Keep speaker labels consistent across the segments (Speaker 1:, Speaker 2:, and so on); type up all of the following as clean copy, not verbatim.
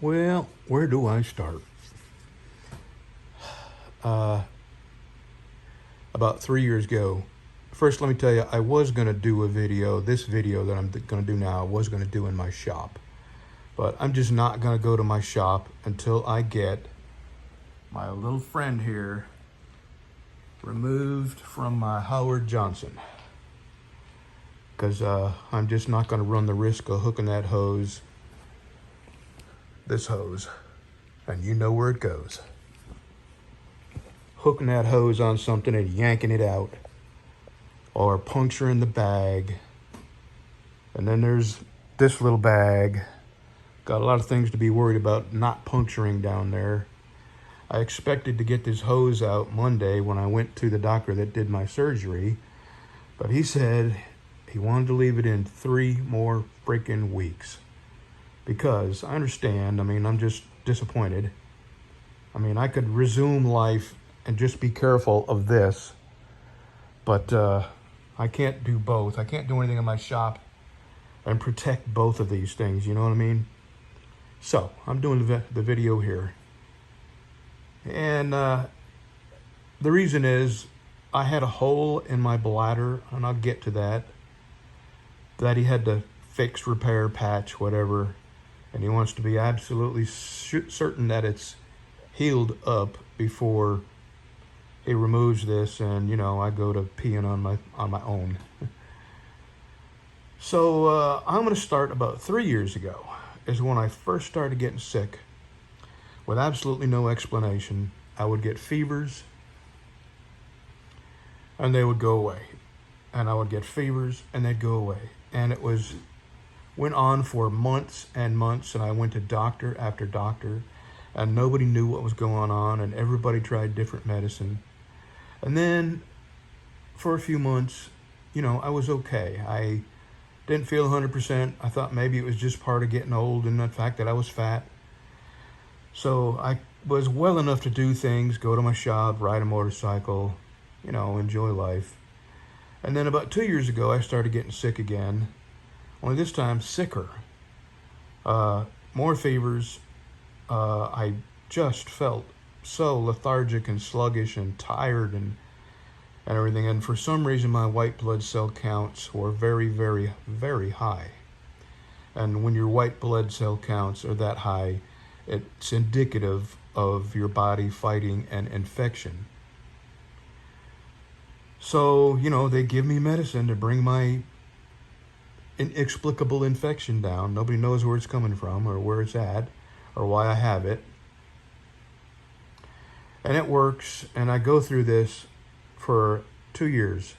Speaker 1: Well, where do I start? About 3 years ago, first let me tell you, I was going to do a video, this video that I'm going to do now, I was going to do in my shop. But I'm just not going to go to my shop until I get my little friend here removed from my Howard Johnson. Because I'm just not going to run the risk of hooking that hose, this hose, and you know where it goes. Hooking that hose on something and yanking it out, or puncturing the bag. And then there's this little bag. Got a lot of things to be worried about not puncturing down there. I expected to get this hose out Monday when I went to the doctor that did my surgery, but he said he wanted to leave it in 3 more freaking weeks. Because I understand, I'm just disappointed. I could resume life and just be careful of this, but I can't do both. I can't do anything in my shop and protect both of these things, you know what I mean? So, I'm doing the video here. And the reason is, I had a hole in my bladder, and I'll get to that he had to fix, repair, patch, whatever. And he wants to be absolutely certain that it's healed up before he removes this, and I go to peeing on my own. So I'm going to start about 3 years ago is when I first started getting sick with absolutely no explanation. I would get fevers and they would go away, and I would get fevers and they'd go away, and it went on for months and months, and I went to doctor after doctor, and nobody knew what was going on, and everybody tried different medicine. And then for a few months, I was okay. I didn't feel 100%. I thought maybe it was just part of getting old and the fact that I was fat. So I was well enough to do things, go to my shop, ride a motorcycle, enjoy life. And then about 2 years ago, I started getting sick again, only this time sicker. More fevers. I just felt so lethargic and sluggish and tired and everything. And for some reason, my white blood cell counts were very, very, very high. And when your white blood cell counts are that high, it's indicative of your body fighting an infection. So, they give me medicine to bring my inexplicable infection down. Nobody knows where it's coming from or where it's at or why I have it. And it works, and I go through this for 2 years,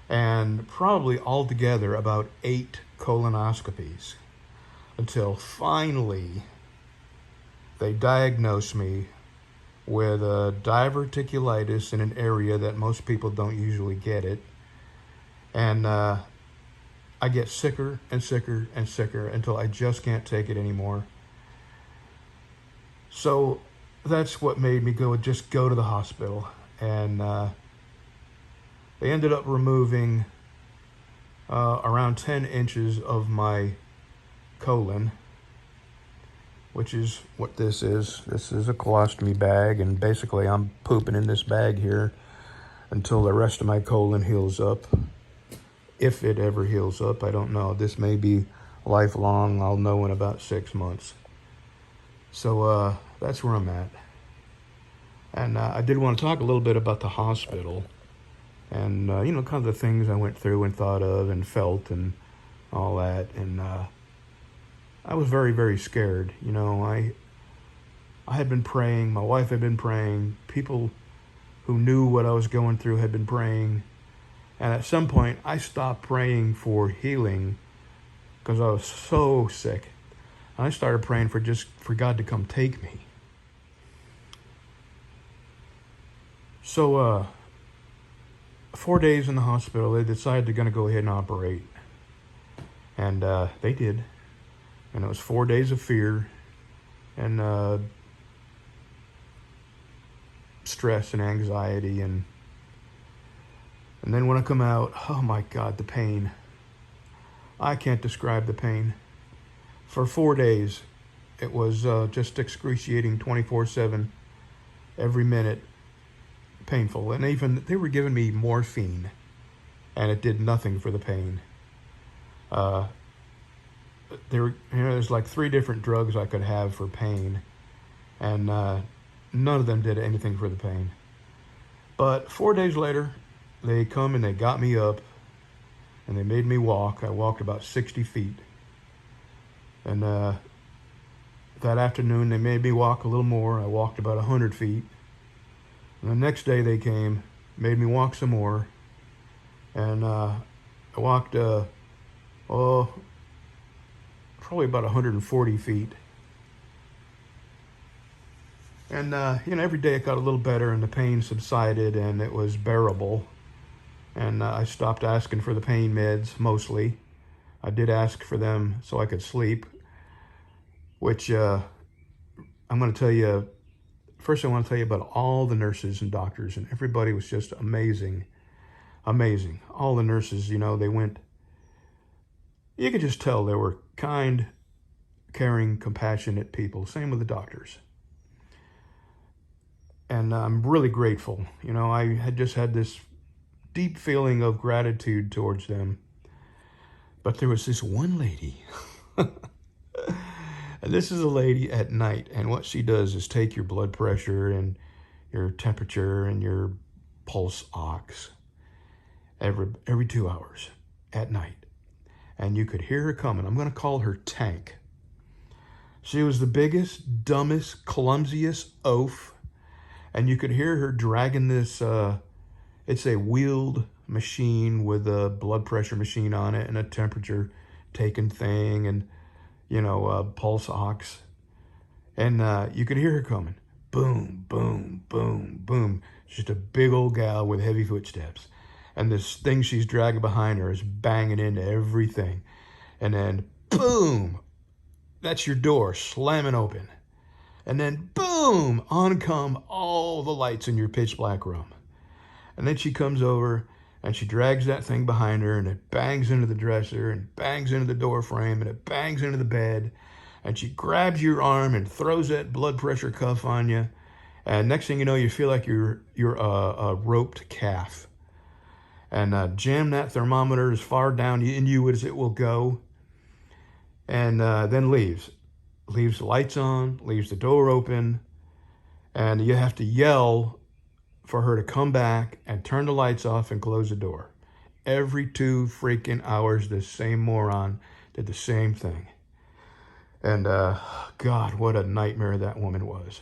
Speaker 1: and probably altogether about 8 colonoscopies, until finally they diagnosed me with a diverticulitis in an area that most people don't usually get it. And I get sicker and sicker and sicker until I just can't take it anymore. So that's what made me just go to the hospital. And they ended up removing around 10 inches of my colon, which is what this is. This is a colostomy bag, and basically I'm pooping in this bag here until the rest of my colon heals up. If it ever heals up, I don't know. This may be lifelong. I'll know in about 6 months. So that's where I'm at. And I did want to talk a little bit about the hospital and, kind of the things I went through and thought of and felt and all that. And I was very, very scared. I had been praying. My wife had been praying. People who knew what I was going through had been praying. And at some point, I stopped praying for healing because I was so sick. And I started praying for God to come take me. So 4 days in the hospital, they decided they're going to go ahead and operate. And they did. And it was 4 days of fear and stress and anxiety. And then when I come out, oh my God, the pain. I can't describe the pain. For 4 days, It was just excruciating 24/7, every minute, painful. And even they were giving me morphine, and it did nothing for the pain. Uh, there's like 3 different drugs I could have for pain, and none of them did anything for the pain. But 4 days later, they come and they got me up, and they made me walk. I walked about 60 feet. And that afternoon, they made me walk a little more. I walked about 100 feet. And the next day, they came, made me walk some more. And I walked, probably about 140 feet. And, every day it got a little better, and the pain subsided, and it was bearable. And I stopped asking for the pain meds, mostly. I did ask for them so I could sleep, which I'm going to tell you, first I want to tell you about all the nurses and doctors, and everybody was just amazing, amazing. All the nurses, they went, you could just tell they were kind, caring, compassionate people. Same with the doctors. And I'm really grateful. I had just had this deep feeling of gratitude towards them. But there was this one lady, and this is a lady at night, and what she does is take your blood pressure and your temperature and your pulse ox every 2 hours at night. And you could hear her coming. I'm going to call her Tank. She was the biggest, dumbest, clumsiest oaf. And you could hear her dragging this, it's a wheeled machine with a blood pressure machine on it and a temperature taking thing and, pulse ox. And you could hear her coming. Boom, boom, boom, boom. Just a big old gal with heavy footsteps. And this thing she's dragging behind her is banging into everything. And then, boom, that's your door slamming open. And then, boom, on come all the lights in your pitch black room. And then she comes over and she drags that thing behind her, and it bangs into the dresser and bangs into the door frame and it bangs into the bed. And she grabs your arm and throws that blood pressure cuff on you. And next thing you know, you feel like you're a roped calf. And jam that thermometer as far down in you as it will go. And then leaves the lights on, leaves the door open, and you have to yell for her to come back and turn the lights off and close the door. Every 2 freaking hours, this same moron did the same thing. And God, what a nightmare that woman was.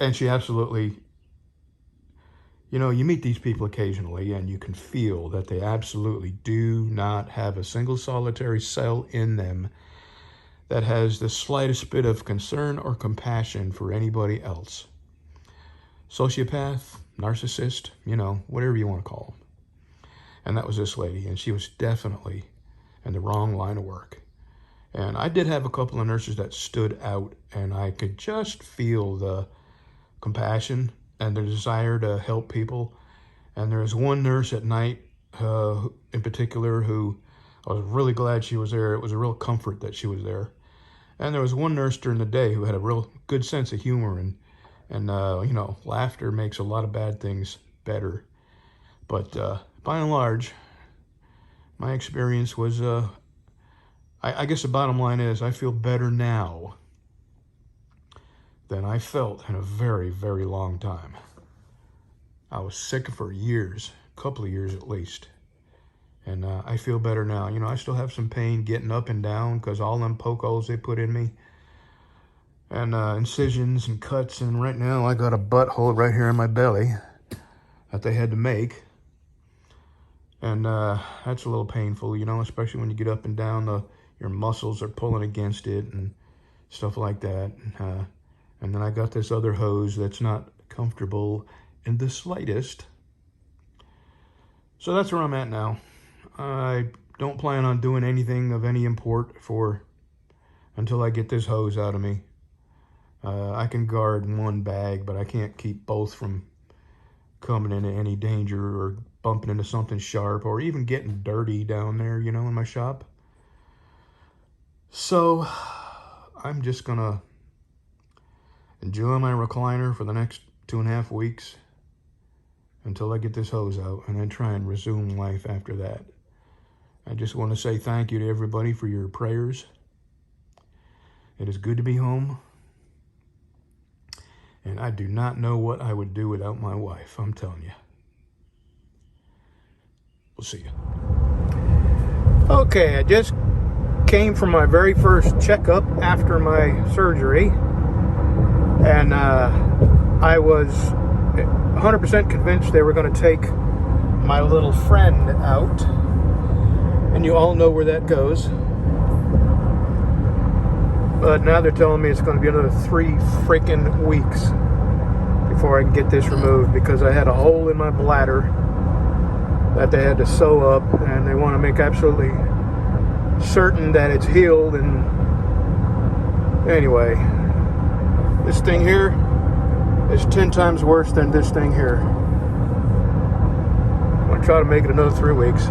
Speaker 1: And she absolutely, you meet these people occasionally and you can feel that they absolutely do not have a single solitary cell in them that has the slightest bit of concern or compassion for anybody else. Sociopath, narcissist, whatever you want to call them. And that was this lady, and she was definitely in the wrong line of work. And I did have a couple of nurses that stood out, and I could just feel the compassion and the desire to help people. And there was one nurse at night in particular who I was really glad she was there. It was a real comfort that she was there. And there was one nurse during the day who had a real good sense of humor, and laughter makes a lot of bad things better. But by and large, my experience was, I guess the bottom line is I feel better now than I felt in a very, very long time. I was sick for years, a couple of years at least. And I feel better now. I still have some pain getting up and down because all them poke holes they put in me. And incisions and cuts. And right now I got a butthole right here in my belly that they had to make. And that's a little painful, especially when you get up and down. Your muscles are pulling against it and stuff like that. And then I got this other hose that's not comfortable in the slightest. So that's where I'm at now. I don't plan on doing anything of any import until I get this hose out of me. I can guard one bag, but I can't keep both from coming into any danger or bumping into something sharp or even getting dirty down there, in my shop. So I'm just gonna enjoy my recliner for the next 2.5 weeks until I get this hose out, and then try and resume life after that. I just want to say thank you to everybody for your prayers. It is good to be home, and I do not know what I would do without my wife, I'm telling you. We'll see you. Okay, I just came from my very first checkup after my surgery, and I was 100% convinced they were going to take my little friend out, and you all know where that goes. But now they're telling me it's going to be another 3 freaking weeks before I can get this removed, because I had a hole in my bladder that they had to sew up, and they want to make absolutely certain that it's healed. And anyway, this thing here is 10 times worse than this thing here. I'm going to try to make it another 3 weeks.